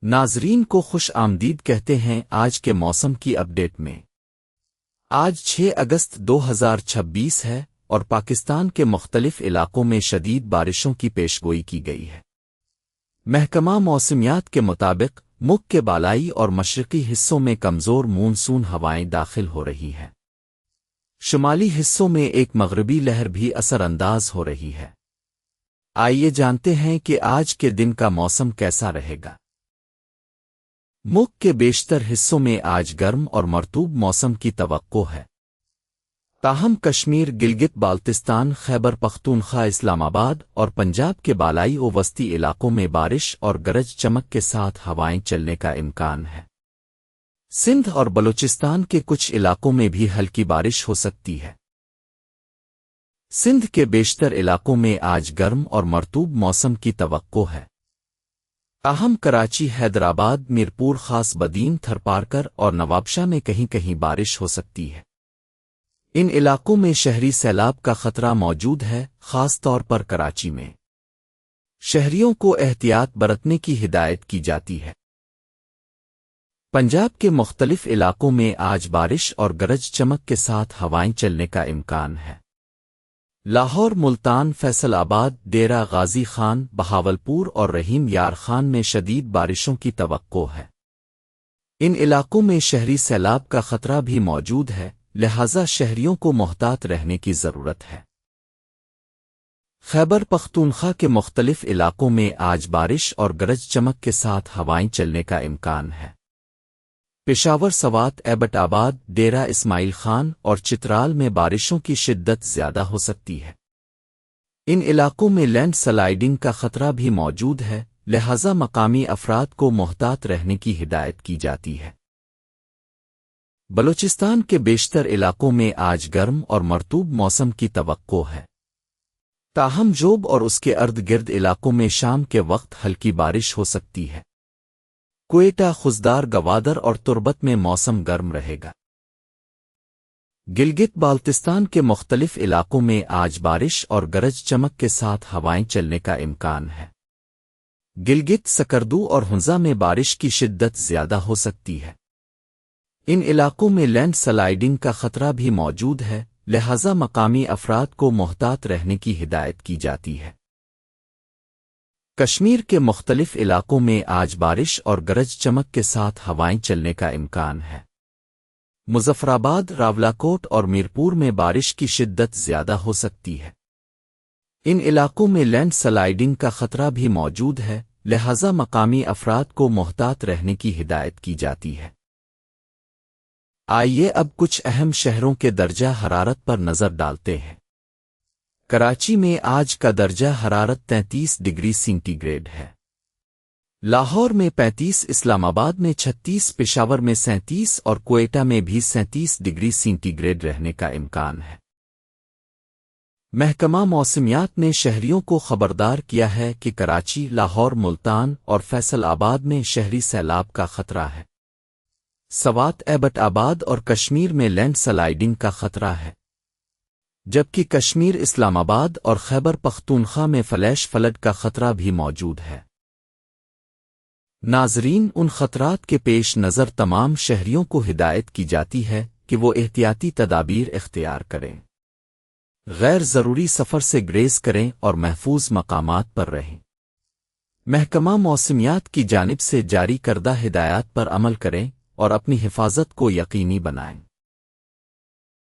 ناظرین کو خوش آمدید کہتے ہیں آج کے موسم کی اپڈیٹ میں۔ آج 6 اگست 2026 ہے اور پاکستان کے مختلف علاقوں میں شدید بارشوں کی پیشگوئی کی گئی ہے۔ محکمہ موسمیات کے مطابق ملک کے بالائی اور مشرقی حصوں میں کمزور مونسون ہوائیں داخل ہو رہی ہیں۔ شمالی حصوں میں ایک مغربی لہر بھی اثر انداز ہو رہی ہے۔ آئیے جانتے ہیں کہ آج کے دن کا موسم کیسا رہے گا۔ ملک کے بیشتر حصوں میں آج گرم اور مرطوب موسم کی توقع ہے، تاہم کشمیر، گلگت بالتستان، خیبر پختونخوا، اسلام آباد اور پنجاب کے بالائی و وسطی علاقوں میں بارش اور گرج چمک کے ساتھ ہوائیں چلنے کا امکان ہے۔ سندھ اور بلوچستان کے کچھ علاقوں میں بھی ہلکی بارش ہو سکتی ہے۔ سندھ کے بیشتر علاقوں میں آج گرم اور مرطوب موسم کی توقع ہے، تاہم کراچی، حیدرآباد، میرپور، خاص بدین، تھرپارکر اور نوابشاہ میں کہیں کہیں بارش ہو سکتی ہے۔ ان علاقوں میں شہری سیلاب کا خطرہ موجود ہے، خاص طور پر کراچی میں۔ شہریوں کو احتیاط برتنے کی ہدایت کی جاتی ہے۔ پنجاب کے مختلف علاقوں میں آج بارش اور گرج چمک کے ساتھ ہوائیں چلنے کا امکان ہے۔ لاہور، ملتان، فیصل آباد، ڈیرہ غازی خان، بہاولپور اور رحیم یار خان میں شدید بارشوں کی توقع ہے۔ ان علاقوں میں شہری سیلاب کا خطرہ بھی موجود ہے، لہذا شہریوں کو محتاط رہنے کی ضرورت ہے۔ خیبر پختونخوا کے مختلف علاقوں میں آج بارش اور گرج چمک کے ساتھ ہوائیں چلنے کا امکان ہے۔ پشاور، سوات، ایبٹ آباد، ڈیرہ اسماعیل خان اور چترال میں بارشوں کی شدت زیادہ ہو سکتی ہے۔ ان علاقوں میں لینڈ سلائیڈنگ کا خطرہ بھی موجود ہے، لہذا مقامی افراد کو محتاط رہنے کی ہدایت کی جاتی ہے۔ بلوچستان کے بیشتر علاقوں میں آج گرم اور مرطوب موسم کی توقع ہے، تاہم جوب اور اس کے ارد گرد علاقوں میں شام کے وقت ہلکی بارش ہو سکتی ہے۔ کوئٹہ، خزدار، گوادر اور تربت میں موسم گرم رہے گا۔ گلگت بالتستان کے مختلف علاقوں میں آج بارش اور گرج چمک کے ساتھ ہوائیں چلنے کا امکان ہے۔ گلگت، سکردو اور ہنزا میں بارش کی شدت زیادہ ہو سکتی ہے۔ ان علاقوں میں لینڈ سلائیڈنگ کا خطرہ بھی موجود ہے، لہذا مقامی افراد کو محتاط رہنے کی ہدایت کی جاتی ہے۔ کشمیر کے مختلف علاقوں میں آج بارش اور گرج چمک کے ساتھ ہوائیں چلنے کا امکان ہے۔ مظفرآباد، راولاکوٹ اور میرپور میں بارش کی شدت زیادہ ہو سکتی ہے۔ ان علاقوں میں لینڈ سلائیڈنگ کا خطرہ بھی موجود ہے، لہذا مقامی افراد کو محتاط رہنے کی ہدایت کی جاتی ہے۔ آئیے اب کچھ اہم شہروں کے درجہ حرارت پر نظر ڈالتے ہیں۔ کراچی میں آج کا درجہ حرارت 33 ڈگری سینٹی گریڈ ہے۔ لاہور میں 35، اسلام آباد میں 36، پشاور میں 37 اور کوئٹہ میں بھی 37 ڈگری سینٹی گریڈ رہنے کا امکان ہے۔ محکمہ موسمیات نے شہریوں کو خبردار کیا ہے کہ کراچی، لاہور، ملتان اور فیصل آباد میں شہری سیلاب کا خطرہ ہے۔ سوات، ایبٹ آباد اور کشمیر میں لینڈ سلائیڈنگ کا خطرہ ہے، جبکہ کشمیر، اسلام آباد اور خیبر پختونخوا میں فلیش فلڈ کا خطرہ بھی موجود ہے۔ ناظرین، ان خطرات کے پیش نظر تمام شہریوں کو ہدایت کی جاتی ہے کہ وہ احتیاطی تدابیر اختیار کریں، غیر ضروری سفر سے گریز کریں اور محفوظ مقامات پر رہیں۔ محکمہ موسمیات کی جانب سے جاری کردہ ہدایات پر عمل کریں اور اپنی حفاظت کو یقینی بنائیں۔